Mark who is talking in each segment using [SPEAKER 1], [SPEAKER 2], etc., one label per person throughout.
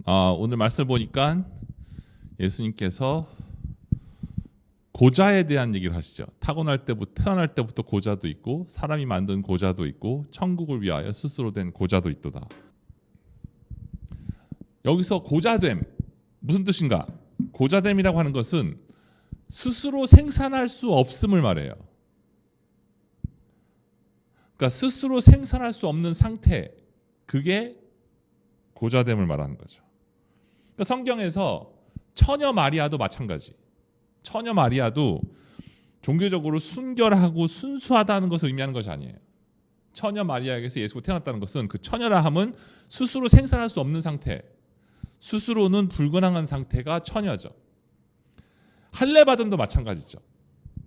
[SPEAKER 1] 오늘 말씀을 보니까 예수님께서 고자에 대한 얘기를 하시죠. 태어날 때부터 고자도 있고 사람이 만든 고자도 있고 천국을 위하여 스스로 된 고자도 있도다. 여기서 고자됨 무슨 뜻인가? 고자됨이라고 하는 것은 스스로 생산할 수 없음을 말해요. 그러니까 스스로 생산할 수 없는 상태, 그게 고자됨을 말하는 거죠. 그러니까 성경에서 처녀 마리아도 마찬가지. 처녀 마리아도 종교적으로 순결하고 순수하다는 것을 의미하는 것이 아니에요. 처녀 마리아에게서 예수가 태어났다는 것은 그 처녀라 함은 스스로 생산할 수 없는 상태, 스스로는 불건강한 상태가 처녀죠. 할례 받음도 마찬가지죠.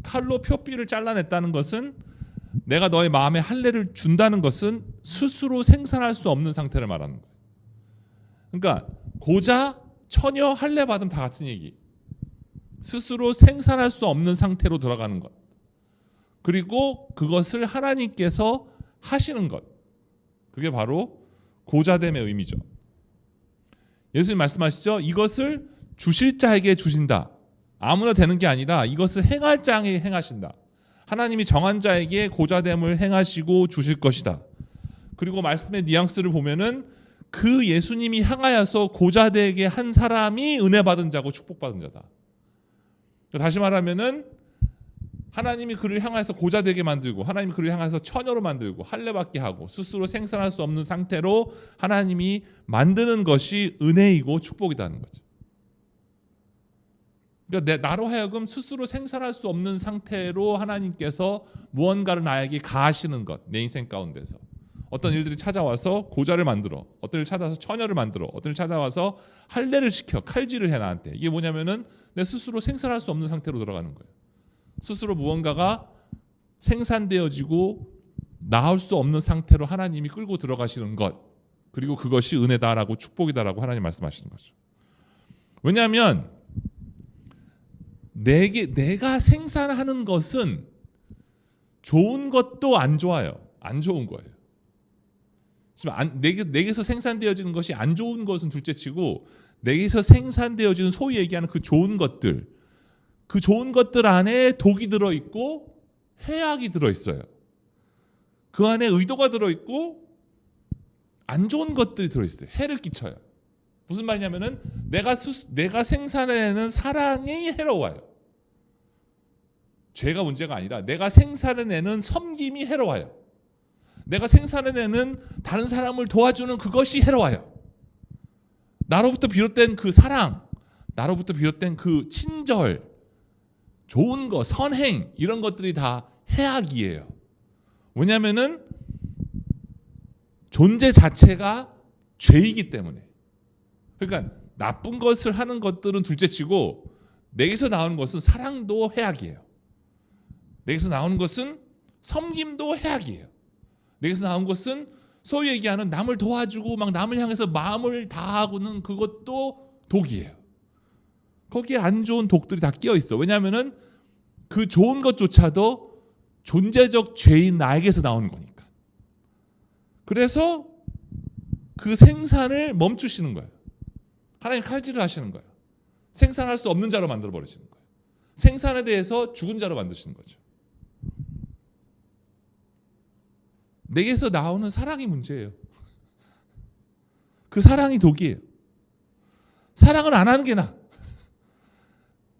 [SPEAKER 1] 칼로 표피를 잘라냈다는 것은 내가 너의 마음에 할례를 준다는 것은 스스로 생산할 수 없는 상태를 말하는 거예요. 그러니까 고자, 처녀, 할례 받음 다 같은 얘기. 스스로 생산할 수 없는 상태로 들어가는 것. 그리고 그것을 하나님께서 하시는 것. 그게 바로 고자됨의 의미죠. 예수님 말씀하시죠. 이것을 주실 자에게 주신다. 아무나 되는 게 아니라 이것을 행할 자에게 행하신다. 하나님이 정한 자에게 고자됨을 행하시고 주실 것이다. 그리고 말씀의 뉘앙스를 보면은 그 예수님이 향하여서 고자되게 한 사람이 은혜 받은 자고 축복받은 자다. 다시 말하면은 하나님이 그를 향해서 고자되게 만들고 하나님이 그를 향해서 처녀로 만들고 할례받게 하고 스스로 생산할 수 없는 상태로 하나님이 만드는 것이 은혜이고 축복이라는 거죠. 그러니까 나로 하여금 스스로 생산할 수 없는 상태로 하나님께서 무언가를 나에게 가하시는 것, 내 인생 가운데서 어떤 일들이 찾아와서 고자를 만들어, 어떤 일 찾아와서 처녀를 만들어, 어떤 일 찾아와서 할례를 시켜, 칼질을 해 나한테. 이게 뭐냐면은 내 스스로 생산할 수 없는 상태로 들어가는 거예요. 스스로 무언가가 생산되어지고 나올 수 없는 상태로 하나님이 끌고 들어가시는 것, 그리고 그것이 은혜다라고 축복이다라고 하나님 말씀하시는 거죠. 왜냐하면 내가 생산하는 것은 좋은 것도 안 좋아요. 안 좋은 거예요. 지금 내게서 생산되어지는 것이 안 좋은 것은 둘째치고 내게서 생산되어지는 소위 얘기하는 그 좋은 것들, 그 좋은 것들 안에 독이 들어있고 해악이 들어있어요. 그 안에 의도가 들어있고 안 좋은 것들이 들어있어요. 해를 끼쳐요. 무슨 말이냐면은 내가 생산해내는 사랑이 해로워요. 죄가 문제가 아니라 내가 생산해내는 섬김이 해로워요. 내가 생산해내는 다른 사람을 도와주는 그것이 해로워요. 나로부터 비롯된 그 사랑, 나로부터 비롯된 그 친절, 좋은 거, 선행 이런 것들이 다 해악이에요. 왜냐하면은 존재 자체가 죄이기 때문에. 그러니까 나쁜 것을 하는 것들은 둘째치고 내게서 나오는 것은 사랑도 해악이에요. 내게서 나오는 것은 섬김도 해악이에요. 내게서 나온 것은 소위 얘기하는 남을 도와주고 막 남을 향해서 마음을 다하고는 그것도 독이에요. 거기에 안 좋은 독들이 다 끼어 있어. 왜냐하면은 그 좋은 것조차도 존재적 죄인 나에게서 나오는 거니까. 그래서 그 생산을 멈추시는 거예요. 하나님 칼질을 하시는 거예요. 생산할 수 없는 자로 만들어 버리시는 거예요. 생산에 대해서 죽은 자로 만드시는 거죠. 내게서 나오는 사랑이 문제예요. 그 사랑이 독이에요. 사랑을 안 하는 게 나아.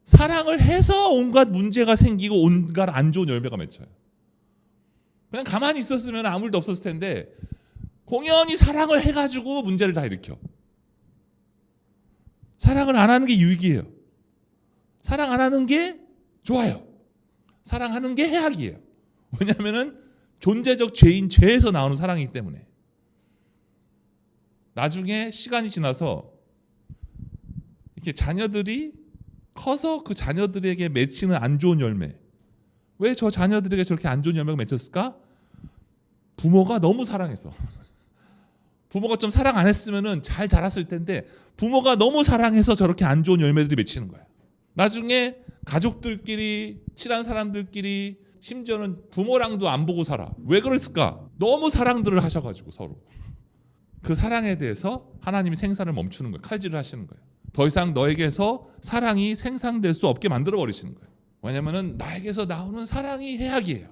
[SPEAKER 1] 사랑을 해서 온갖 문제가 생기고 온갖 안 좋은 열매가 맺혀요. 그냥 가만히 있었으면 아무 일도 없었을 텐데 공연히 사랑을 해가지고 문제를 다 일으켜. 사랑을 안 하는 게 유익이에요. 사랑 안 하는 게 좋아요. 사랑하는 게 해악이에요. 왜냐하면은 존재적 죄인 죄에서 나오는 사랑이기 때문에. 나중에 시간이 지나서 이렇게 자녀들이 커서 그 자녀들에게 맺히는 안 좋은 열매. 왜 저 자녀들에게 저렇게 안 좋은 열매가 맺혔을까? 부모가 너무 사랑해서. 부모가 좀 사랑 안 했으면은 잘 자랐을 텐데 부모가 너무 사랑해서 저렇게 안 좋은 열매들이 맺히는 거야. 나중에 가족들끼리 친한 사람들끼리 심지어는 부모랑도 안 보고 살아. 왜 그랬을까? 너무 사랑들을 하셔가지고 서로. 그 사랑에 대해서 하나님이 생산을 멈추는 거예요. 칼질을 하시는 거예요. 더 이상 너에게서 사랑이 생산될 수 없게 만들어 버리시는 거예요. 왜냐면은 나에게서 나오는 사랑이 해악이에요.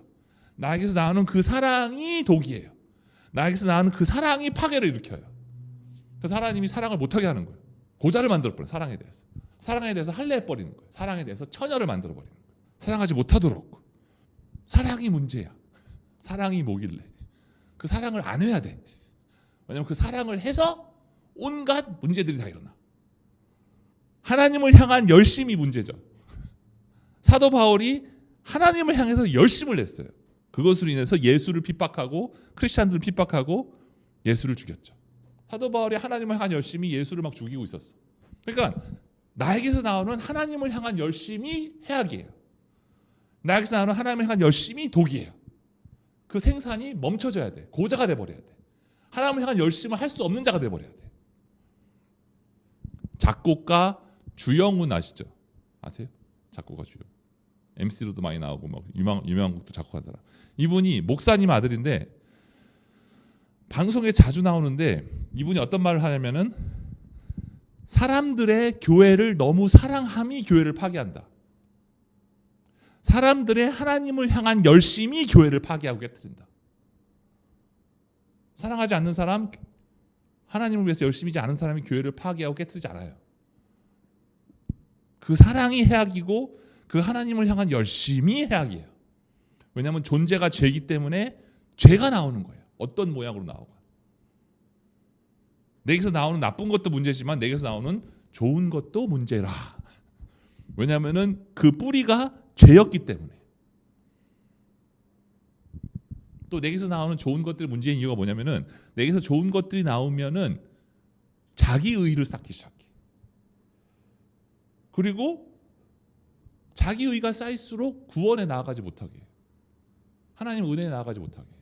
[SPEAKER 1] 나에게서 나오는 그 사랑이 독이에요. 나에게서 나오는 그 사랑이 파괴를 일으켜요. 그래서 하나님이 사랑을 못하게 하는 거예요. 고자를 만들어 버려요. 사랑에 대해서. 사랑에 대해서 할례해 버리는 거예요. 사랑에 대해서 처녀를 만들어 버리는 거예요. 사랑하지 못하도록. 사랑이 문제야. 사랑이 뭐길래. 그 사랑을 안 해야 돼. 왜냐면 그 사랑을 해서 온갖 문제들이 다 일어나. 하나님을 향한 열심이 문제죠. 사도 바울이 하나님을 향해서 열심을 냈어요. 그것으로 인해서 예수를 핍박하고 크리스찬들을 핍박하고 예수를 죽였죠. 사도 바울이 하나님을 향한 열심이 예수를 막 죽이고 있었어. 그러니까 나에게서 나오는 하나님을 향한 열심이 해악이에요. 나에게서 나오는 하나님을 향한 열심이 독이에요. 그 생산이 멈춰져야 돼. 고자가 돼버려야 돼. 하나님을 향한 열심을 할 수 없는 자가 돼버려야 돼. 작곡가 주영훈 아시죠? 아세요? 작곡가 주영. MC로도 많이 나오고 막 유명한 곡도 작곡한 사람. 이분이 목사님 아들인데 방송에 자주 나오는데 이분이 어떤 말을 하냐면은 사람들의 교회를 너무 사랑함이 교회를 파괴한다. 사람들의 하나님을 향한 열심이 교회를 파괴하고 깨뜨린다. 사랑하지 않는 사람, 하나님을 위해서 열심히지 않은 사람이 교회를 파괴하고 깨뜨리지 않아요. 그 사랑이 해악이고 그 하나님을 향한 열심이 해악이에요. 왜냐하면 존재가 죄이기 때문에 죄가 나오는 거예요. 어떤 모양으로 나오고. 내게서 나오는 나쁜 것도 문제지만 내게서 나오는 좋은 것도 문제라. 왜냐하면 그 뿌리가 죄였기 때문에. 또 내게서 나오는 좋은 것들이 문제인 이유가 뭐냐면은 내게서 좋은 것들이 나오면은 자기 의의를 쌓기 시작해. 그리고 자기 의의가 쌓일수록 구원에 나아가지 못하게 해요. 하나님 은혜에 나아가지 못하게 해요.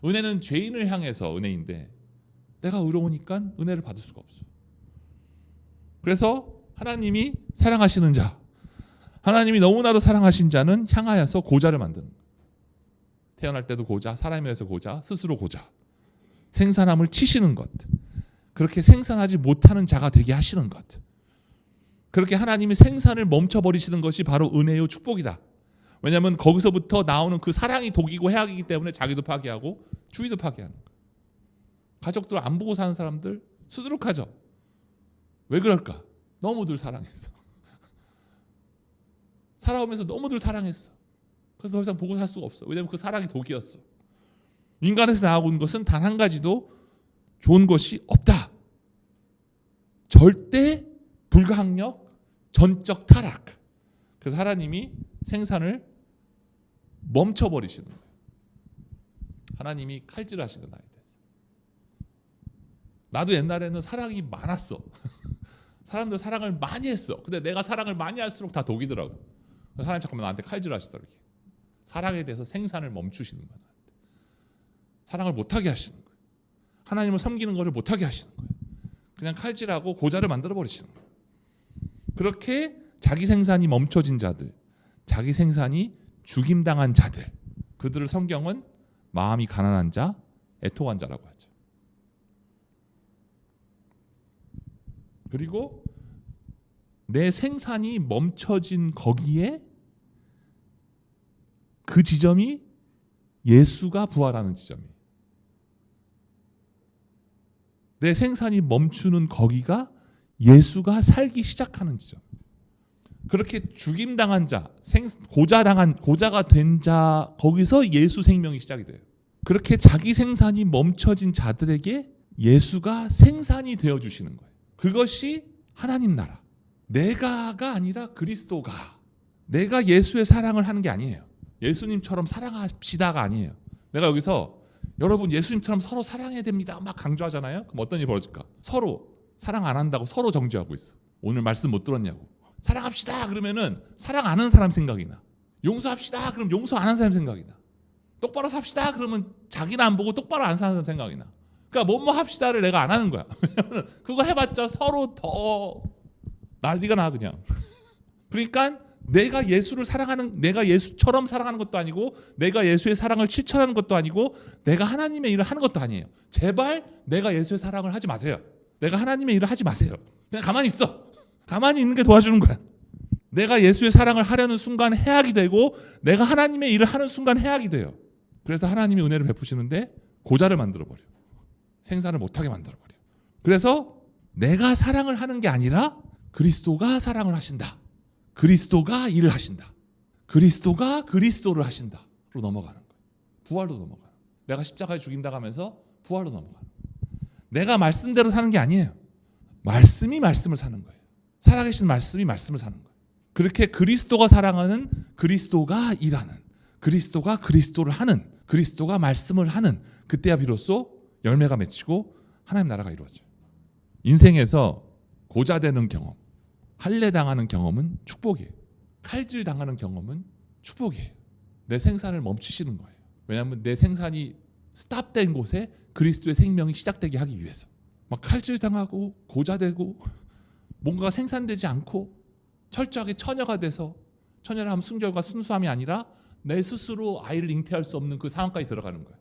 [SPEAKER 1] 은혜는 죄인을 향해서 은혜인데 내가 의로우니까 은혜를 받을 수가 없어. 그래서 하나님이 사랑하시는 자, 하나님이 너무나도 사랑하신 자는 향하여서 고자를 만드는 거예요. 태어날 때도 고자, 사람이라서 고자, 스스로 고자. 생산함을 치시는 것. 그렇게 생산하지 못하는 자가 되게 하시는 것. 그렇게 하나님이 생산을 멈춰버리시는 것이 바로 은혜요 축복이다. 왜냐하면 거기서부터 나오는 그 사랑이 독이고 해악이기 때문에 자기도 파괴하고 주위도 파괴하는 거예요. 가족들 안 보고 사는 사람들 수두룩하죠. 왜 그럴까? 너무들 사랑했어. 살아오면서 너무들 사랑했어. 그래서 더 이상 보고 살 수가 없어. 왜냐하면 그 사랑이 독이었어. 인간에서 나오는 것은 단 한 가지도 좋은 것이 없다. 절대 불가항력, 전적 타락. 그래서 하나님이 생산을 멈춰버리시는 거예요. 하나님이 칼질하시는 나에 대해서. 나도 옛날에는 사랑이 많았어. 사람들 사랑을 많이 했어. 근데 내가 사랑을 많이 할수록 다 독이더라고. 하나님 잠깐만 나한테 칼질하시더라고. 사랑에 대해서 생산을 멈추시는 거예요. 사랑을 못하게 하시는 거예요. 하나님을 섬기는 것을 못하게 하시는 거예요. 그냥 칼질하고 고자를 만들어 버리시는 거예요. 그렇게 자기 생산이 멈춰진 자들, 자기 생산이 죽임당한 자들, 그들을 성경은 마음이 가난한 자, 애통한 자라고 하죠. 그리고 내 생산이 멈춰진 거기에 그 지점이 예수가 부활하는 지점이에요. 내 생산이 멈추는 거기가 예수가 살기 시작하는 지점. 그렇게 죽임당한 자, 고자가 된 자, 거기서 예수 생명이 시작이 돼요. 그렇게 자기 생산이 멈춰진 자들에게 예수가 생산이 되어 주시는 거예요. 그것이 하나님 나라. 내가가 아니라 그리스도가. 내가 예수의 사랑을 하는 게 아니에요. 예수님처럼 사랑합시다가 아니에요. 내가 여기서 여러분 예수님처럼 서로 사랑해야 됩니다 막 강조하잖아요. 그럼 어떤 일이 벌어질까? 서로 사랑 안 한다고 서로 정죄하고 있어. 오늘 말씀 못 들었냐고. 사랑합시다 그러면은 사랑 안 하는 사람 생각이 나. 용서합시다 그럼 용서 안 하는 사람 생각이 나. 똑바로 삽시다 그러면 자기는 안 보고 똑바로 안 사는 사람 생각이 나. 그러니까 뭐뭐 합시다를 내가 안 하는 거야. 왜냐면 그거 해봤자 서로 더 난리가 나 그냥. 그러니까 내가 예수를 사랑하는, 내가 예수처럼 사랑하는 것도 아니고 내가 예수의 사랑을 실천하는 것도 아니고 내가 하나님의 일을 하는 것도 아니에요. 제발 내가 예수의 사랑을 하지 마세요. 내가 하나님의 일을 하지 마세요. 그냥 가만히 있어. 가만히 있는 게 도와주는 거야. 내가 예수의 사랑을 하려는 순간 해악이 되고 내가 하나님의 일을 하는 순간 해악이 돼요. 그래서 하나님이 은혜를 베푸시는데 고자를 만들어버려. 생산을 못하게 만들어버려. 그래서 내가 사랑을 하는 게 아니라 그리스도가 사랑을 하신다. 그리스도가 일을 하신다. 그리스도가 그리스도를 하신다로 넘어가는 거예요. 부활로 넘어가는 거예요. 내가 십자가에 죽인다고 하면서 부활로 넘어가는 거예요. 내가 말씀대로 사는 게 아니에요. 말씀이 말씀을 사는 거예요. 살아계신 말씀이 말씀을 사는 거예요. 그렇게 그리스도가 사랑하는, 그리스도가 일하는, 그리스도가 그리스도를 하는, 그리스도가 말씀을 하는, 그때야 비로소 열매가 맺히고 하나님 나라가 이루어져요. 인생에서 고자되는 경험, 할례당하는 경험은 축복이에요. 칼질 당하는 경험은 축복이에요. 내 생산을 멈추시는 거예요. 왜냐하면 내 생산이 스탑된 곳에 그리스도의 생명이 시작되게 하기 위해서. 막 칼질 당하고 고자되고 뭔가가 생산되지 않고 철저하게 처녀가 돼서, 처녀라 하면 순결과 순수함이 아니라 내 스스로 아이를 잉태할 수 없는 그 상황까지 들어가는 거예요.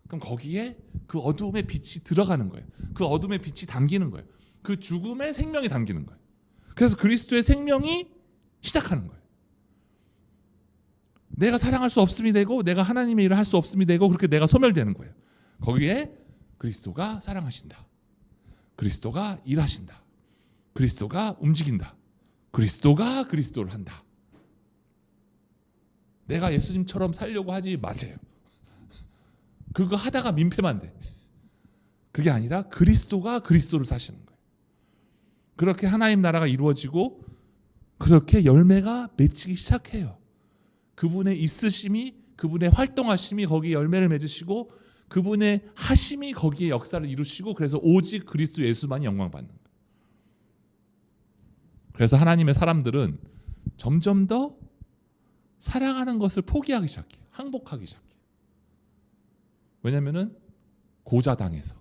[SPEAKER 1] 그럼 거기에 그 어두움의 빛이 들어가는 거예요. 그 어둠의 빛이 담기는 거예요. 그 죽음의 생명이 담기는 거예요. 그래서 그리스도의 생명이 시작하는 거예요. 내가 사랑할 수 없음이 되고 내가 하나님의 일을 할 수 없음이 되고 그렇게 내가 소멸되는 거예요. 거기에 그리스도가 사랑하신다. 그리스도가 일하신다. 그리스도가 움직인다. 그리스도가 그리스도를 한다. 내가 예수님처럼 살려고 하지 마세요. 그거 하다가 민폐만 돼. 그게 아니라 그리스도가 그리스도를 사시는 거예요. 그렇게 하나님 나라가 이루어지고 그렇게 열매가 맺히기 시작해요. 그분의 있으심이, 그분의 활동하심이 거기에 열매를 맺으시고 그분의 하심이 거기에 역사를 이루시고 그래서 오직 그리스도 예수만이 영광받는 거예요. 그래서 하나님의 사람들은 점점 더 사랑하는 것을 포기하기 시작해요. 항복하기 시작해요. 왜냐면은 고자당해서.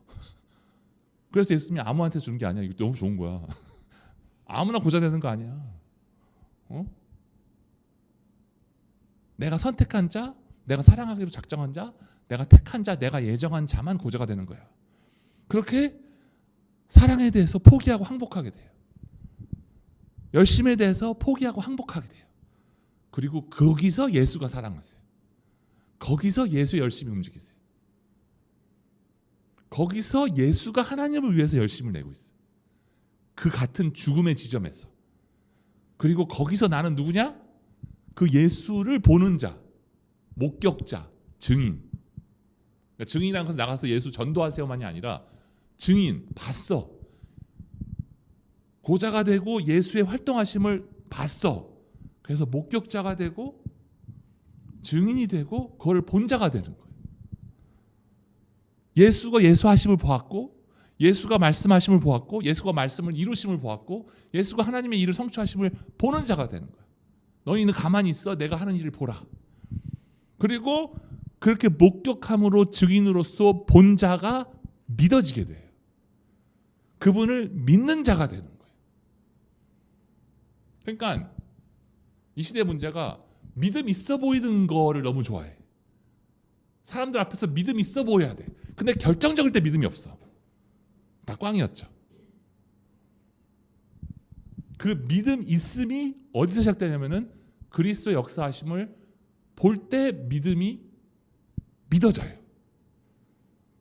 [SPEAKER 1] 그래서 예수님이 아무한테 주는 게 아니야. 이거 너무 좋은 거야. 아무나 고자 되는 거 아니야. 내가 선택한 자, 내가 사랑하기로 작정한 자, 내가 택한 자, 내가 예정한 자만 고자가 되는 거야. 그렇게 사랑에 대해서 포기하고 항복하게 돼요. 열심에 대해서 포기하고 항복하게 돼요. 그리고 거기서 예수가 사랑하세요. 거기서 예수 열심히 움직이세요. 거기서 예수가 하나님을 위해서 열심을 내고 있어요. 그 같은 죽음의 지점에서. 그리고 거기서 나는 누구냐? 그 예수를 보는 자, 목격자, 증인. 그러니까 증인이라는 것은 나가서 예수 전도하세요만이 아니라 증인, 봤어. 고자가 되고 예수의 활동하심을 봤어. 그래서 목격자가 되고 증인이 되고 그걸 본 자가 되는 거예요. 예수가 예수하심을 보았고 예수가 말씀하심을 보았고 예수가 말씀을 이루심을 보았고 예수가 하나님의 일을 성취하심을 보는 자가 되는 거예요. 너희는 가만히 있어. 내가 하는 일을 보라. 그리고 그렇게 목격함으로 증인으로서 본 자가 믿어지게 돼요. 그분을 믿는 자가 되는 거예요. 그러니까 이 시대의 문제가 믿음 있어 보이는 거를 너무 좋아해. 사람들 앞에서 믿음 있어 보여야 돼. 근데 결정적일 때 믿음이 없어. 다 꽝이었죠. 그 믿음 있음이 어디서 시작되냐면은 그리스도의 역사하심을 볼 때 믿음이 믿어져요.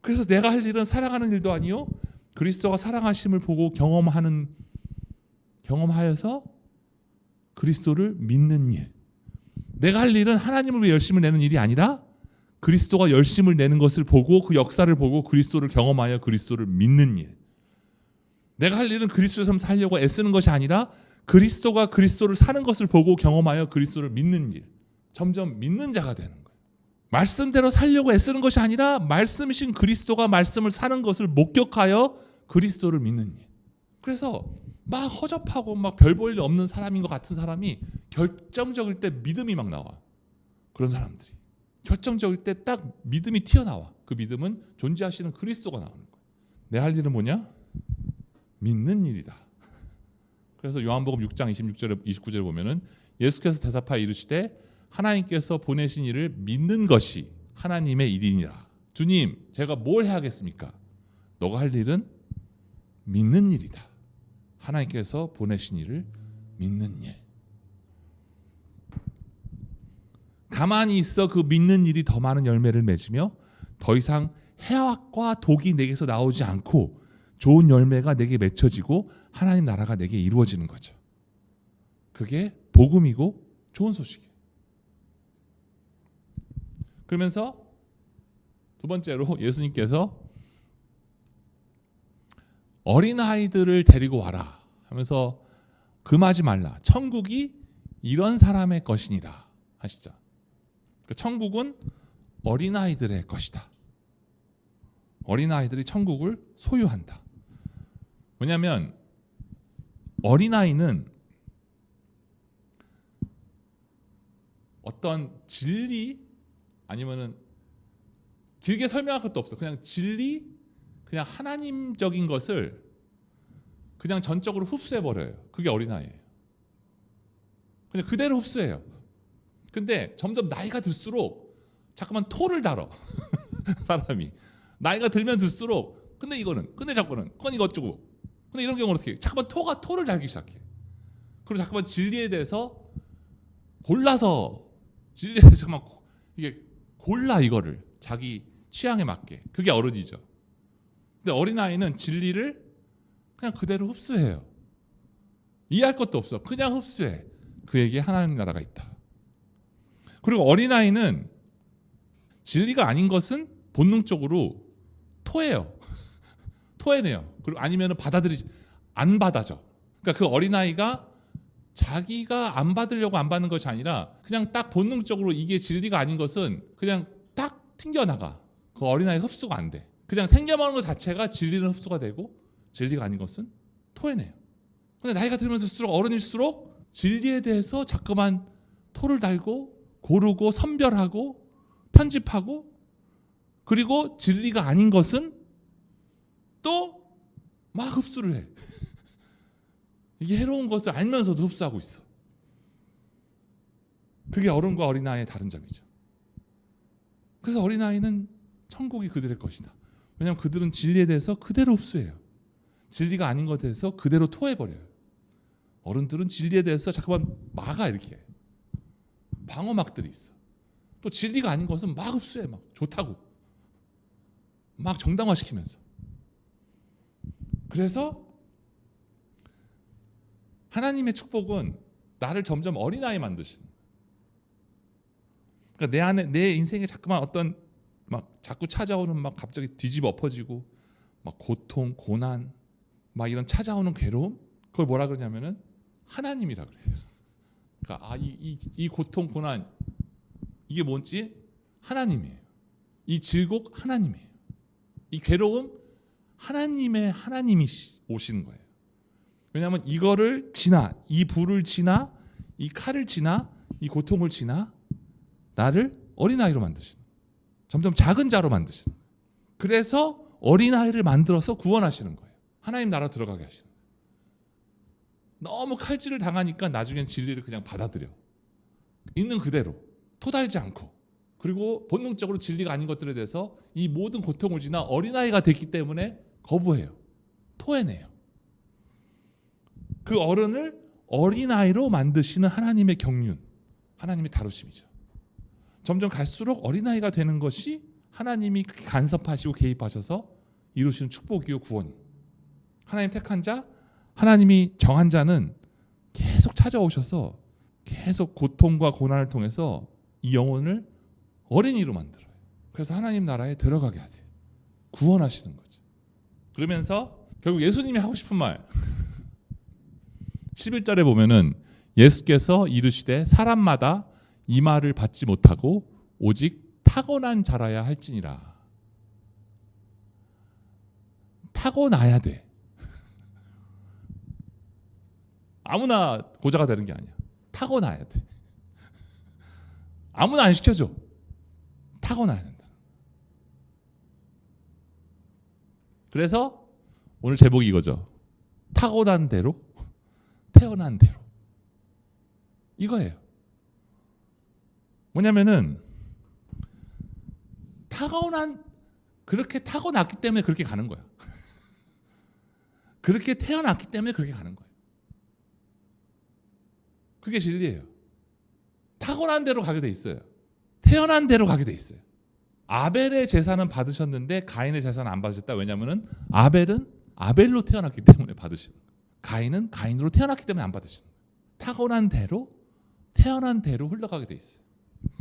[SPEAKER 1] 그래서 내가 할 일은 사랑하는 일도 아니요 그리스도가 사랑하심을 보고 경험하여서 그리스도를 믿는 일. 내가 할 일은 하나님을 위해 열심을 내는 일이 아니라 그리스도가 열심을 내는 것을 보고 그 역사를 보고 그리스도를 경험하여 그리스도를 믿는 일. 내가 할 일은 그리스도처럼 살려고 애쓰는 것이 아니라 그리스도가 그리스도를 사는 것을 보고 경험하여 그리스도를 믿는 일. 점점 믿는 자가 되는 거예요. 말씀대로 살려고 애쓰는 것이 아니라 말씀이신 그리스도가 말씀을 사는 것을 목격하여 그리스도를 믿는 일. 그래서 막 허접하고 막 별 볼 일 없는 사람인 것 같은 사람이 결정적일 때 믿음이 막 나와. 그런 사람들이. 결정적일 때 딱 믿음이 튀어나와. 그 믿음은 존재하시는 그리스도가 나오는 거예요. 내 할 일은 뭐냐? 믿는 일이다. 그래서 요한복음 6장 26절에 29절에 보면은 예수께서 대답하여 이르시되 하나님께서 보내신 이를 믿는 것이 하나님의 일이니라. 주님, 제가 뭘 해야겠습니까? 너가 할 일은 믿는 일이다. 하나님께서 보내신 일을 믿는 일. 가만히 있어 그 믿는 일이 더 많은 열매를 맺으며 더 이상 해악과 독이 내게서 나오지 않고 좋은 열매가 내게 맺혀지고 하나님 나라가 내게 이루어지는 거죠. 그게 복음이고 좋은 소식이에요. 그러면서 두 번째로 예수님께서 어린아이들을 데리고 와라 하면서 금하지 말라. 천국이 이런 사람의 것이니라 하시죠. 천국은 어린아이들의 것이다. 어린아이들이 천국을 소유한다. 왜냐하면 어린아이는 어떤 진리 아니면은 길게 설명할 것도 없어. 그냥 진리, 그냥 하나님적인 것을 그냥 전적으로 흡수해버려요. 그게 어린아이예요. 그냥 그대로 흡수해요. 근데 점점 나이가 들수록 자꾸만 토를 달어. 사람이 나이가 들면 들수록 근데 이거는 근데 자꾸는 그건 이거 어쩌고 근데 이런 경우는 어떻게 자꾸만 토를 달기 시작해. 그리고 자꾸만 진리에 대해서 골라서 진리에 대해서 막 이게 골라 이거를 자기 취향에 맞게. 그게 어른이죠. 근데 어린아이는 진리를 그냥 그대로 흡수해요. 이해할 것도 없어. 그냥 흡수해. 그에게 하나님 나라가 있다. 그리고 어린아이는 진리가 아닌 것은 본능적으로 토해요. 토해내요. 그리고 아니면 안 받아져. 그러니까 그 어린아이가 자기가 안 받으려고 안 받는 것이 아니라 그냥 딱 본능적으로 이게 진리가 아닌 것은 그냥 딱 튕겨나가. 그 어린아이 흡수가 안 돼. 그냥 생겨나는 것 자체가 진리는 흡수가 되고 진리가 아닌 것은 토해내요. 근데 나이가 들면서일수록 어른일수록 진리에 대해서 자꾸만 토를 달고 고르고 선별하고 편집하고 그리고 진리가 아닌 것은 또 막 흡수를 해. 이게 해로운 것을 알면서도 흡수하고 있어. 그게 어른과 어린아이의 다른 점이죠. 그래서 어린아이는 천국이 그들의 것이다. 왜냐하면 그들은 진리에 대해서 그대로 흡수해요. 진리가 아닌 것에 대해서 그대로 토해버려요. 어른들은 진리에 대해서 자꾸만 막아 이렇게. 방어막들이 있어. 또 진리가 아닌 것은 막 흡수해. 막 좋다고. 막 정당화시키면서. 그래서 하나님의 축복은 나를 점점 어린아이 만드시는. 그러니까 내 안에 내 인생에 자꾸만 어떤 막 자꾸 찾아오는 막 갑자기 뒤집어 엎어지고 막 고통, 고난, 막 이런 찾아오는 괴로움, 그걸 뭐라 그러냐면은 하나님이라 그래요. 그러니까 이 고통, 고난 이게 뭔지 하나님이에요. 이 질곡 하나님이에요. 이 괴로움 하나님이 오시는 거예요. 왜냐하면 이거를 지나, 이 불을 지나, 이 칼을 지나, 이 고통을 지나 나를 어린아이로 만드시는, 점점 작은 자로 만드시는. 그래서 어린아이를 만들어서 구원하시는 거예요. 하나님 나라 들어가게 하시는 거예요. 너무 칼질을 당하니까 나중엔 진리를 그냥 받아들여. 있는 그대로 토달지 않고, 그리고 본능적으로 진리가 아닌 것들에 대해서 이 모든 고통을 지나 어린아이가 됐기 때문에 거부해요. 토해내요. 그 어른을 어린아이로 만드시는 하나님의 경륜, 하나님의 다루심이죠. 점점 갈수록 어린아이가 되는 것이 하나님이 간섭하시고 개입하셔서 이루시는 축복이요 구원. 하나님 택한 자, 하나님이 정한 자는 계속 찾아오셔서 계속 고통과 고난을 통해서 이 영혼을 어린이로 만들어요. 그래서 하나님 나라에 들어가게 하세요. 구원하시는 거죠. 그러면서 결국 예수님이 하고 싶은 말 11절에 보면은 예수께서 이르시되 사람마다 이 말을 받지 못하고 오직 타고난 자라야 할지니라. 타고나야 돼. 아무나 고자가 되는 게 아니야. 타고나야 돼. 아무나 안 시켜줘. 타고나야 된다. 그래서 오늘 제목이 이거죠. 타고난 대로, 태어난 대로. 이거예요. 뭐냐면은 그렇게 타고났기 때문에 그렇게 가는 거야. 그렇게 태어났기 때문에 그렇게 가는 거예요. 그게 진리예요. 타고난 대로 가게 돼 있어요. 태어난 대로 가게 돼 있어요. 아벨의 제사는 받으셨는데 가인의 제사는 안 받으셨다. 왜냐하면 아벨은 아벨로 태어났기 때문에 받으시는 거예요. 가인은 가인으로 태어났기 때문에 안 받으시는 거예요. 타고난 대로 태어난 대로 흘러가게 돼 있어요.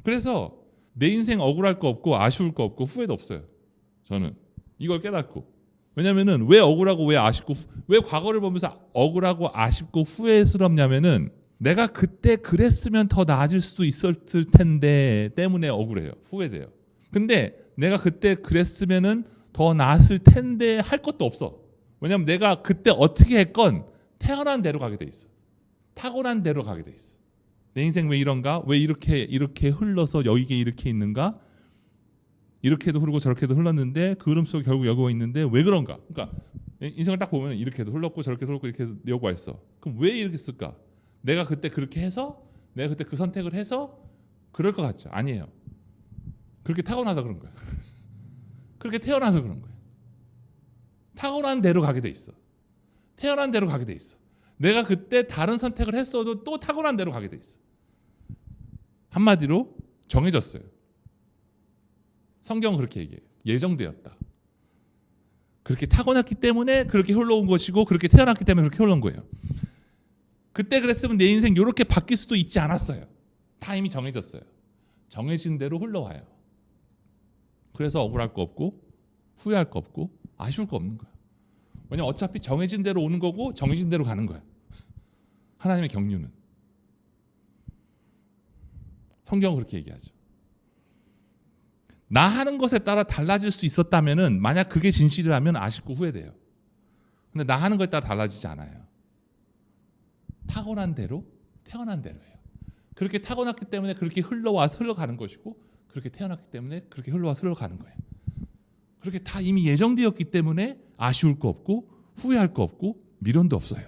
[SPEAKER 1] 그래서 내 인생 억울할 거 없고 아쉬울 거 없고 후회도 없어요. 저는 이걸 깨닫고. 왜냐면은 왜 억울하고 왜 아쉽고 왜 과거를 보면서 억울하고 아쉽고 후회스럽냐면은 내가 그때 그랬으면 더 나아질 수도 있었을 텐데 때문에 억울해요. 후회돼요. 근데 내가 그때 그랬으면은 더 나았을 텐데 할 것도 없어. 왜냐면 내가 그때 어떻게 했건 태어난 대로 가게 돼 있어. 타고난 대로 가게 돼 있어. 내 인생 왜 이런가? 왜 이렇게 흘러서 여기에 이렇게 있는가? 이렇게도 흐르고 저렇게도 흘렀는데 그 흐름 속에 결국 여기 와 있는데 왜 그런가? 그러니까 인생을 딱 보면 이렇게도 흘렀고 저렇게도 흘렀고 이렇게 여기 와 있어. 그럼 왜 이렇게 쓸까? 내가 그때 그렇게 해서 내가 그때 그 선택을 해서 그럴 것 같죠? 아니에요. 그렇게 타고나서 그런 거야. 그렇게 태어나서 그런 거야. 타고난 대로 가게 돼 있어. 태어난 대로 가게 돼 있어. 내가 그때 다른 선택을 했어도 또 타고난 대로 가게 돼 있어. 한마디로 정해졌어요. 성경은 그렇게 얘기해요. 예정되었다. 그렇게 타고났기 때문에 그렇게 흘러온 것이고 그렇게 태어났기 때문에 그렇게 흘러온 거예요. 그때 그랬으면 내 인생 이렇게 바뀔 수도 있지 않았어요. 다 이미 정해졌어요. 정해진 대로 흘러와요. 그래서 억울할 거 없고 후회할 거 없고 아쉬울 거 없는 거야. 왜냐면 어차피 정해진 대로 오는 거고 정해진 대로 가는 거야. 하나님의 경륜은. 성경은 그렇게 얘기하죠. 나 하는 것에 따라 달라질 수 있었다면은 만약 그게 진실이라면 아쉽고 후회돼요. 근데 나 하는 것에 따라 달라지지 않아요. 타고난 대로 태어난 대로예요. 그렇게 타고났기 때문에 그렇게 흘러와서 흘러가는 것이고 그렇게 태어났기 때문에 그렇게 흘러와서 흘러가는 거예요. 그렇게 다 이미 예정되었기 때문에 아쉬울 거 없고 후회할 거 없고 미련도 없어요.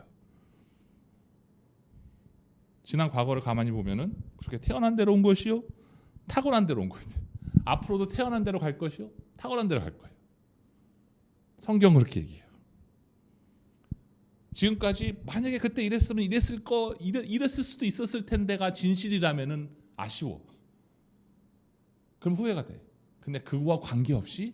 [SPEAKER 1] 지난 과거를 가만히 보면은 그렇게 태어난 대로 온 것이요 타고난 대로 온 것이요. 앞으로도 태어난 대로 갈 것이요 타고난 대로 갈 거예요. 성경 그렇게 얘기해요. 지금까지 만약에 그때 이랬으면 이랬을 수도 있었을 텐데가 진실이라면은 아쉬워. 그럼 후회가 돼. 근데 그거와 관계없이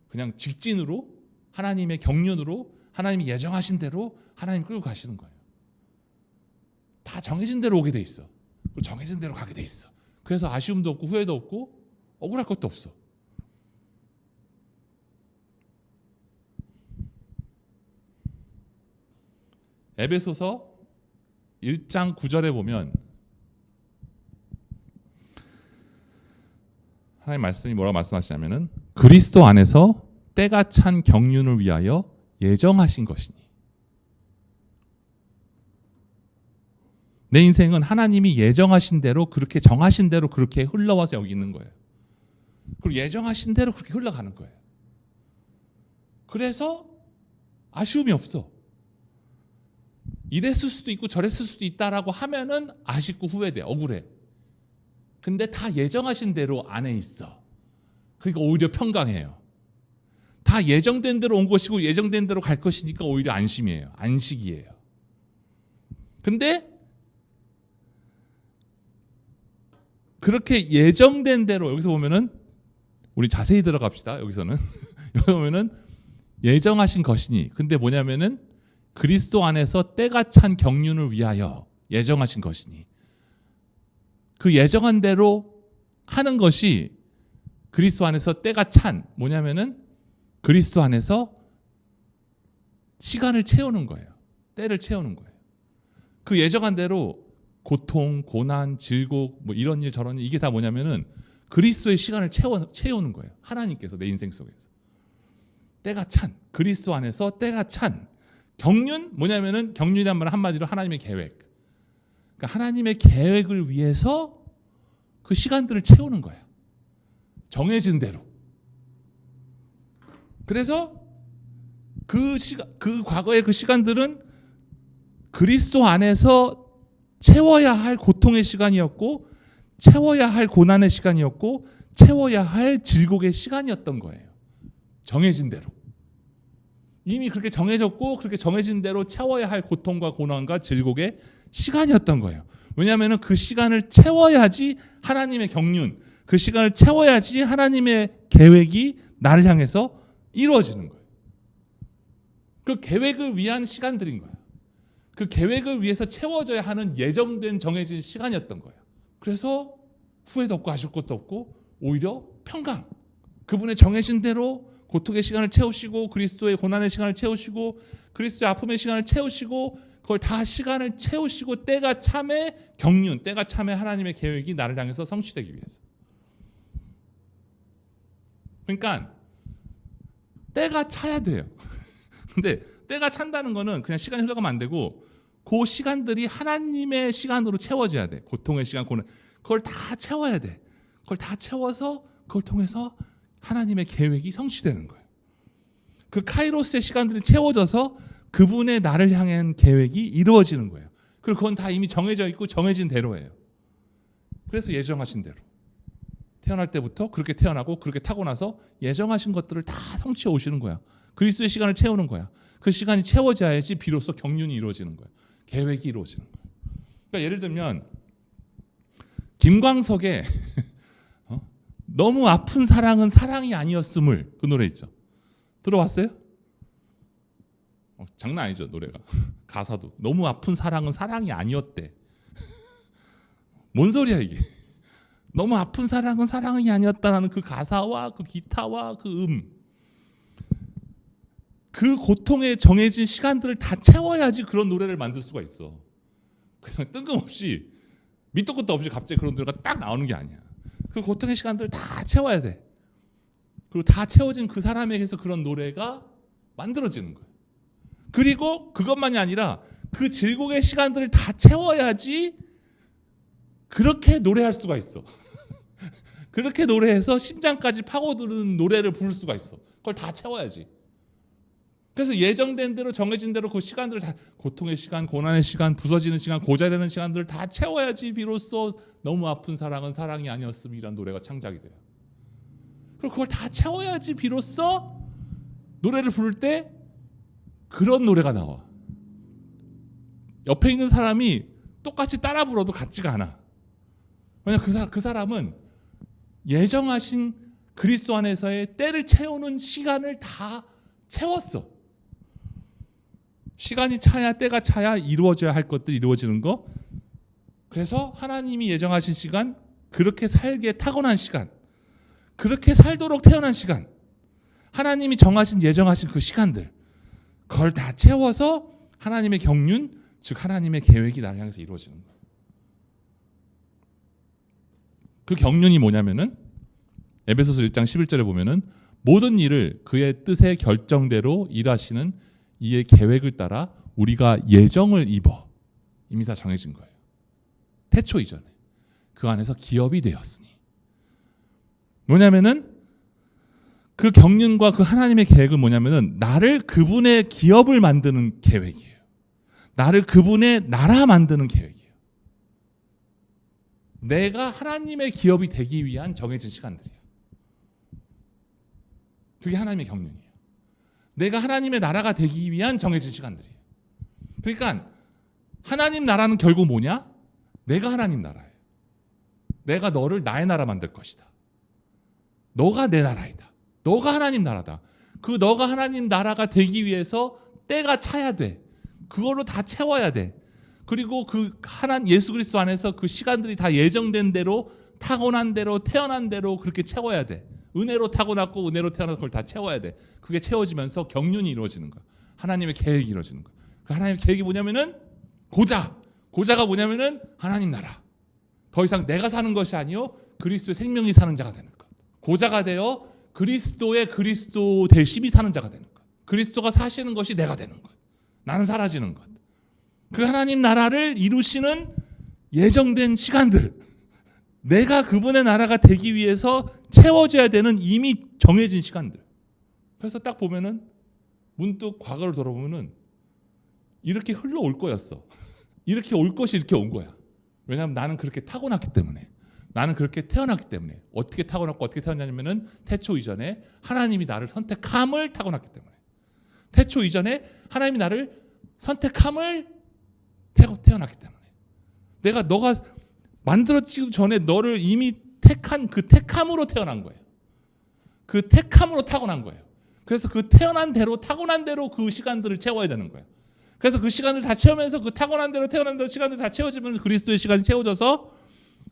[SPEAKER 1] 그냥 직진으로 하나님의 경륜으로 하나님이 예정하신 대로 하나님 끌고 가시는 거예요. 다 정해진 대로 오게 돼 있어. 그리고 정해진 대로 가게 돼 있어. 그래서 아쉬움도 없고 후회도 없고 억울할 것도 없어. 에베소서 1장 9절에 보면 하나님 말씀이 뭐라고 말씀하시냐면은 그리스도 안에서 때가 찬 경륜을 위하여 예정하신 것이니. 내 인생은 하나님이 예정하신 대로 그렇게 정하신 대로 그렇게 흘러와서 여기 있는 거예요. 그리고 예정하신 대로 그렇게 흘러가는 거예요. 그래서 아쉬움이 없어. 이랬을 수도 있고 저랬을 수도 있다라고 하면은 아쉽고 후회돼, 억울해. 근데 다 예정하신 대로 안에 있어. 그러니까 오히려 평강해요. 다 예정된 대로 온 것이고 예정된 대로 갈 것이니까 오히려 안심이에요. 안식이에요. 근데 그렇게 예정된 대로 여기서 보면은 우리 자세히 들어갑시다. 여기서는 여기 보면은 예정하신 것이니. 근데 뭐냐면은 그리스도 안에서 때가 찬 경륜을 위하여 예정하신 것이니. 그 예정한 대로 하는 것이 그리스도 안에서 때가 찬 뭐냐면은 그리스도 안에서 시간을 채우는 거예요. 때를 채우는 거예요. 그 예정한 대로 고통, 고난, 질곡 뭐 이런 일 저런 일 이게 다 뭐냐면은 그리스도의 시간을 채우는 거예요. 하나님께서 내 인생 속에서. 때가 찬 그리스도 안에서 때가 찬 경륜 뭐냐면은 경륜이란 말은 한마디로 하나님의 계획. 그러니까 하나님의 계획을 위해서 그 시간들을 채우는 거예요. 정해진 대로. 그래서 그 과거의 그 시간들은 그리스도 안에서 채워야 할 고통의 시간이었고 채워야 할 고난의 시간이었고 채워야 할 질곡의 시간이었던 거예요. 정해진 대로. 이미 그렇게 정해졌고 그렇게 정해진 대로 채워야 할 고통과 고난과 질곡의 시간이었던 거예요. 왜냐하면 그 시간을 채워야지 하나님의 경륜, 그 시간을 채워야지 하나님의 계획이 나를 향해서 이루어지는 거예요. 그 계획을 위한 시간들인 거예요. 그 계획을 위해서 채워져야 하는 예정된 정해진 시간이었던 거예요. 그래서 후회도 없고 아쉬울 것도 없고 오히려 평강, 그분의 정해진 대로 고통의 시간을 채우시고 그리스도의 고난의 시간을 채우시고 그리스도의 아픔의 시간을 채우시고 그걸 다 시간을 채우시고 때가 참에 경륜, 때가 참에 하나님의 계획이 나를 향해서 성취되기 위해서. 그러니까 때가 차야 돼요. 근데 때가 찬다는 거는 그냥 시간이 흘러가면 안 되고 그 시간들이 하나님의 시간으로 채워져야 돼. 고통의 시간, 고난, 그걸 다 채워야 돼. 그걸 다 채워서 그걸 통해서 하나님의 계획이 성취되는 거예요. 그 카이로스의 시간들이 채워져서 그분의 나를 향한 계획이 이루어지는 거예요. 그리고 그건 다 이미 정해져 있고 정해진 대로예요. 그래서 예정하신 대로 태어날 때부터 그렇게 태어나고 그렇게 타고나서 예정하신 것들을 다 성취해 오시는 거야. 그리스도의 시간을 채우는 거야. 그 시간이 채워져야지 비로소 경륜이 이루어지는 거야. 계획이 이루어지는 거야. 그러니까 예를 들면 김광석의 너무 아픈 사랑은 사랑이 아니었음을, 그 노래 있죠. 들어봤어요? 장난 아니죠, 노래가. 가사도 너무 아픈 사랑은 사랑이 아니었대. 뭔 소리야 이게. 너무 아픈 사랑은 사랑이 아니었다라는 그 가사와 그 기타와 그 그 고통에 정해진 시간들을 다 채워야지 그런 노래를 만들 수가 있어. 그냥 뜬금없이 밑도 끝도 없이 갑자기 그런 노래가 딱 나오는 게 아니야. 그 고통의 시간들을 다 채워야 돼. 그리고 다 채워진 그 사람에게서 그런 노래가 만들어지는 거예요. 그리고 그것만이 아니라 그 질곡의 시간들을 다 채워야지 그렇게 노래할 수가 있어. 그렇게 노래해서 심장까지 파고드는 노래를 부를 수가 있어. 그걸 다 채워야지. 그래서 예정된 대로 정해진 대로 그 시간들을 다, 고통의 시간, 고난의 시간, 부서지는 시간, 고자되는 시간들을 다 채워야지 비로소 너무 아픈 사랑은 사랑이 아니었음이란 노래가 창작이 돼요. 그리고 그걸 다 채워야지 비로소 노래를 부를 때 그런 노래가 나와. 옆에 있는 사람이 똑같이 따라 불어도 같지가 않아. 왜냐하면 그 사람은 예정하신 그리스도 안에서의 때를 채우는 시간을 다 채웠어. 시간이 차야 때가 차야 이루어져야 할 것들이 이루어지는 거. 그래서 하나님이 예정하신 시간, 그렇게 살기에 타고난 시간, 그렇게 살도록 태어난 시간, 하나님이 정하신 예정하신 그 시간들, 그걸 다 채워서 하나님의 경륜, 즉 하나님의 계획이 나를 향해서 이루어지는 거예요. 그 경륜이 뭐냐면은 에베소서 1장 11절에 보면은 모든 일을 그의 뜻의 결정대로 일하시는 이의 계획을 따라 우리가 예정을 입어 이미 다 정해진 거예요. 태초 이전에 그 안에서 기업이 되었으니. 뭐냐면은 그 경륜과 그 하나님의 계획은 뭐냐면은 나를 그분의 기업을 만드는 계획이에요. 나를 그분의 나라 만드는 계획이에요. 내가 하나님의 기업이 되기 위한 정해진 시간들이에요. 그게 하나님의 경륜이에요. 내가 하나님의 나라가 되기 위한 정해진 시간들이에요. 그러니까 하나님 나라는 결국 뭐냐? 내가 하나님 나라예요. 내가 너를 나의 나라 만들 것이다. 너가 내 나라이다. 너가 하나님 나라다. 그 너가 하나님 나라가 되기 위해서 때가 차야 돼. 그걸로 다 채워야 돼. 그리고 그 하나님 예수 그리스도 안에서 그 시간들이 다 예정된 대로 타고난 대로 태어난 대로 그렇게 채워야 돼. 은혜로 타고났고 은혜로 태어나서 그걸 다 채워야 돼. 그게 채워지면서 경륜이 이루어지는 거야. 하나님의 계획이 이루어지는 거야. 그 하나님의 계획이 뭐냐면은 고자가 뭐냐면은 하나님 나라. 더 이상 내가 사는 것이 아니요 그리스도의 생명이 사는 자가 되는 것. 고자가 되어 그리스도의 그리스도 되심이 사는 자가 되는 것. 그리스도가 사시는 것이 내가 되는 것. 나는 사라지는 것. 그 하나님 나라를 이루시는 예정된 시간들, 내가 그분의 나라가 되기 위해서 채워져야 되는 이미 정해진 시간들. 그래서 딱 보면은 문득 과거를 돌아보면은 이렇게 흘러올 거였어. 이렇게 올 것이 이렇게 온 거야. 왜냐하면 나는 그렇게 타고났기 때문에, 나는 그렇게 태어났기 때문에. 어떻게 타고났고 어떻게 태어났냐면은 태초 이전에 하나님이 나를 선택함을 타고났기 때문에. 태초 이전에 하나님이 나를 선택함을 태어났기 때문에. 너가 만들어지기 전에 너를 이미 택한 그 택함으로 태어난 거예요. 그 택함으로 타고난 거예요. 그래서 그 태어난 대로 타고난 대로 그 시간들을 채워야 되는 거예요. 그래서 그 시간을 다 채우면서 그 타고난 대로 태어난 대로 시간을 다 채워지면 그리스도의 시간이 채워져서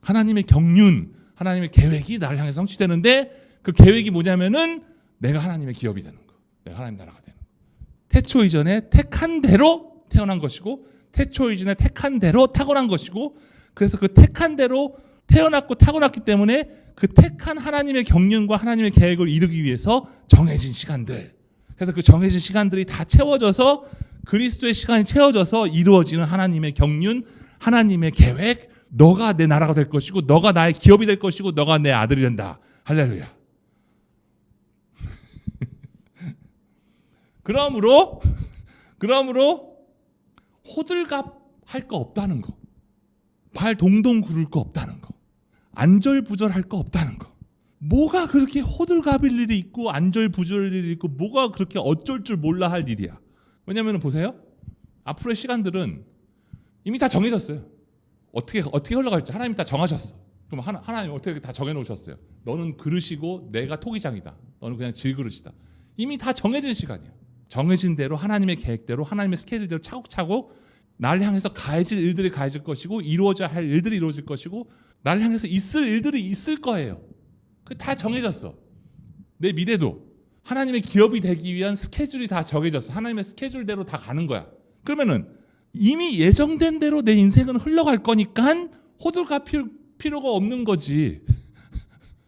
[SPEAKER 1] 하나님의 경륜, 하나님의 계획이 나를 향해서 성취되는데 그 계획이 뭐냐면은 내가 하나님의 기업이 되는 거. 내가 하나님 나라가 되는 거. 태초 이전에 택한 대로 태어난 것이고 태초 이전에 택한 대로 타고난 것이고 그래서 그 택한 대로 태어났고 타고났기 때문에 그 택한 하나님의 경륜과 하나님의 계획을 이루기 위해서 정해진 시간들. 그래서 그 정해진 시간들이 다 채워져서 그리스도의 시간이 채워져서 이루어지는 하나님의 경륜, 하나님의 계획, 너가 내 나라가 될 것이고 너가 나의 기업이 될 것이고 너가 내 아들이 된다. 할렐루야. 그러므로 호들갑 할 거 없다는 거. 발 동동 구를 거 없다는 거. 안절부절할 거 없다는 거. 뭐가 그렇게 호들갑일 일이 있고 안절부절일 일이 있고 뭐가 그렇게 어쩔 줄 몰라 할 일이야. 왜냐하면 보세요. 앞으로의 시간들은 이미 다 정해졌어요. 어떻게 흘러갈지 하나님이 다 정하셨어. 그럼 하나님 어떻게 다 정해놓으셨어요. 너는 그릇이고 내가 토기장이다. 너는 그냥 질그릇이다. 이미 다 정해진 시간이야. 정해진 대로 하나님의 계획대로 하나님의 스케줄대로 차곡차곡 나를 향해서 가해질 일들이 가해질 것이고 이루어져야 할 일들이 이루어질 것이고 나를 향해서 있을 일들이 있을 거예요. 그 다 정해졌어. 내 미래도 하나님의 기업이 되기 위한 스케줄이 다 정해졌어. 하나님의 스케줄대로 다 가는 거야. 그러면은 이미 예정된 대로 내 인생은 흘러갈 거니까 호들갑 필요가 없는 거지.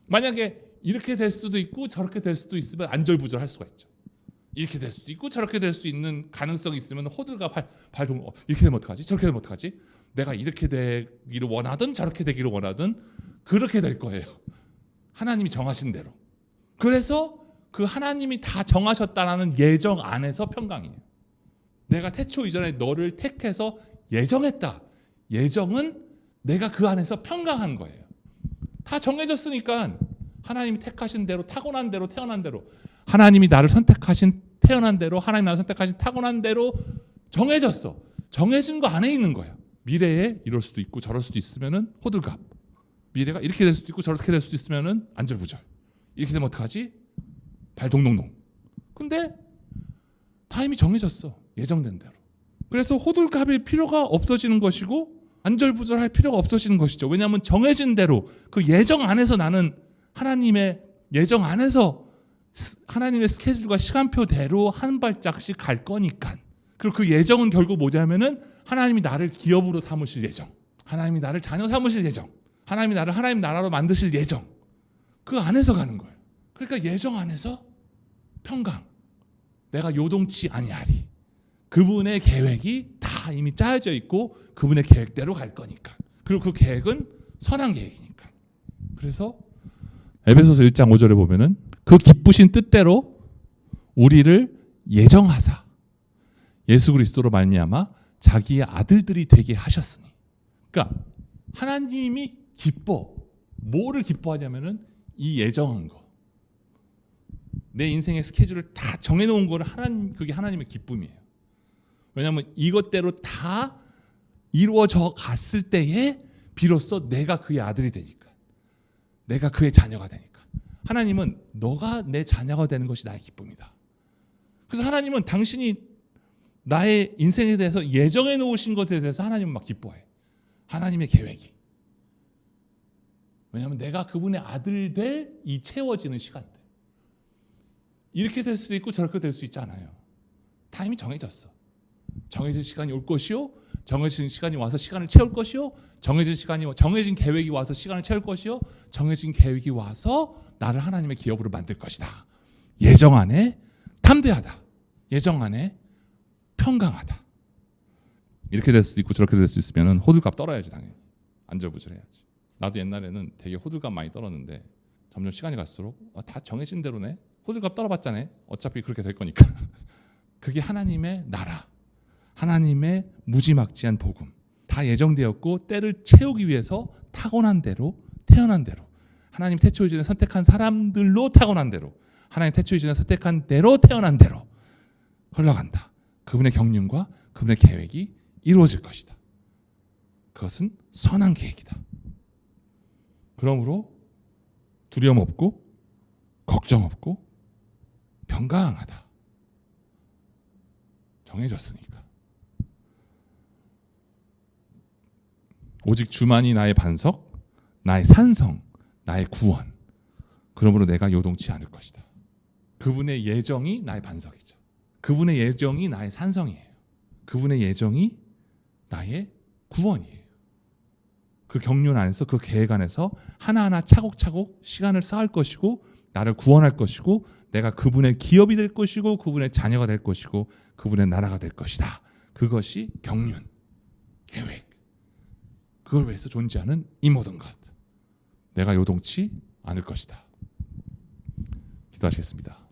[SPEAKER 1] 만약에 이렇게 될 수도 있고 저렇게 될 수도 있으면 안절부절할 수가 있죠. 이렇게 될 수도 있고 저렇게 될 수 있는 가능성이 있으면 호들갑 발동 이렇게 되면 어떡하지? 저렇게 되면 어떡하지? 내가 이렇게 되기를 원하든 저렇게 되기를 원하든 그렇게 될 거예요. 하나님이 정하신 대로. 그래서 그 하나님이 다 정하셨다라는 예정 안에서 평강이에요. 내가 태초 이전에 너를 택해서 예정했다. 예정은 내가 그 안에서 평강한 거예요. 다 정해졌으니까 하나님이 택하신 대로 타고난 대로 태어난 대로 하나님이 나를 선택하신 태어난 대로 하나님 나를 선택하신 타고난 대로 정해졌어. 정해진 거 안에 있는 거야. 미래에 이럴 수도 있고 저럴 수도 있으면은 호들갑. 미래가 이렇게 될 수도 있고 저렇게 될 수도 있으면은 안절부절. 이렇게 되면 어떡하지? 발 동동동. 근데 다 이미 정해졌어. 예정된 대로. 그래서 호들갑일 필요가 없어지는 것이고 안절부절할 필요가 없어지는 것이죠. 왜냐하면 정해진 대로 그 예정 안에서 나는 하나님의 예정 안에서 하나님의 스케줄과 시간표대로 한 발짝씩 갈 거니까. 그리고 그 예정은 결국 뭐냐면은 하나님이 나를 기업으로 삼으실 예정, 하나님이 나를 자녀 삼으실 예정, 하나님이 나를 하나님 나라로 만드실 예정. 그 안에서 가는 거예요. 그러니까 예정 안에서 평강. 내가 요동치 아니하리. 그분의 계획이 다 이미 짜여져 있고 그분의 계획대로 갈 거니까. 그리고 그 계획은 선한 계획이니까. 그래서 에베소서 1장 5절에 보면은 그 기쁘신 뜻대로 우리를 예정하사 예수 그리스도로 말미암아 자기의 아들들이 되게 하셨으니. 그러니까 하나님이 기뻐. 뭐를 기뻐하냐면은 이 예정한 거. 내 인생의 스케줄을 다 정해놓은 거를 그게 하나님의 기쁨이에요. 왜냐하면 이것대로 다 이루어져 갔을 때에 비로소 내가 그의 아들이 되니까. 내가 그의 자녀가 되니까. 하나님은 너가 내 자녀가 되는 것이 나의 기쁨이다. 그래서 하나님은 당신이 나의 인생에 대해서 예정해 놓으신 것에 대해서 하나님은 막 기뻐해. 하나님의 계획이. 왜냐하면 내가 그분의 아들 될 이 채워지는 시간들. 이렇게 될 수도 있고 저렇게 될 수 있잖아요. 다 이미 정해졌어. 정해진 시간이 올 것이요, 정해진 시간이 와서 시간을 채울 것이요, 정해진 계획이 와서 시간을 채울 것이요, 정해진 계획이 와서 나를 하나님의 기업으로 만들 것이다. 예정 안에 담대하다. 예정 안에 평강하다. 이렇게 될 수도 있고 저렇게 될 수 있으면 호들갑 떨어야지 당연히. 안절부절해야지. 나도 옛날에는 되게 호들갑 많이 떨었는데 점점 시간이 갈수록 다 정해진 대로네. 호들갑 떨어봤잖아요. 어차피 그렇게 될 거니까. 그게 하나님의 나라, 하나님의 무지막지한 복음. 다 예정되었고 때를 채우기 위해서 타고난 대로 태어난 대로 하나님 태초 이전에 선택한 사람들로 타고난 대로 하나님 태초 이전에 선택한 대로 태어난 대로 흘러간다. 그분의 경륜과 그분의 계획이 이루어질 것이다. 그것은 선한 계획이다. 그러므로 두려움 없고 걱정 없고 평강하다. 정해졌으니까. 오직 주만이 나의 반석, 나의 산성, 나의 구원. 그러므로 내가 요동치 않을 것이다. 그분의 예정이 나의 반석이죠. 그분의 예정이 나의 산성이에요. 그분의 예정이 나의 구원이에요. 그 경륜 안에서, 그 계획 안에서 하나하나 차곡차곡 시간을 쌓을 것이고 나를 구원할 것이고 내가 그분의 기업이 될 것이고 그분의 자녀가 될 것이고 그분의 나라가 될 것이다. 그것이 경륜, 계획. 그걸 위해서 존재하는 이 모든 것. 내가 요동치 않을 것이다. 기도하시겠습니다.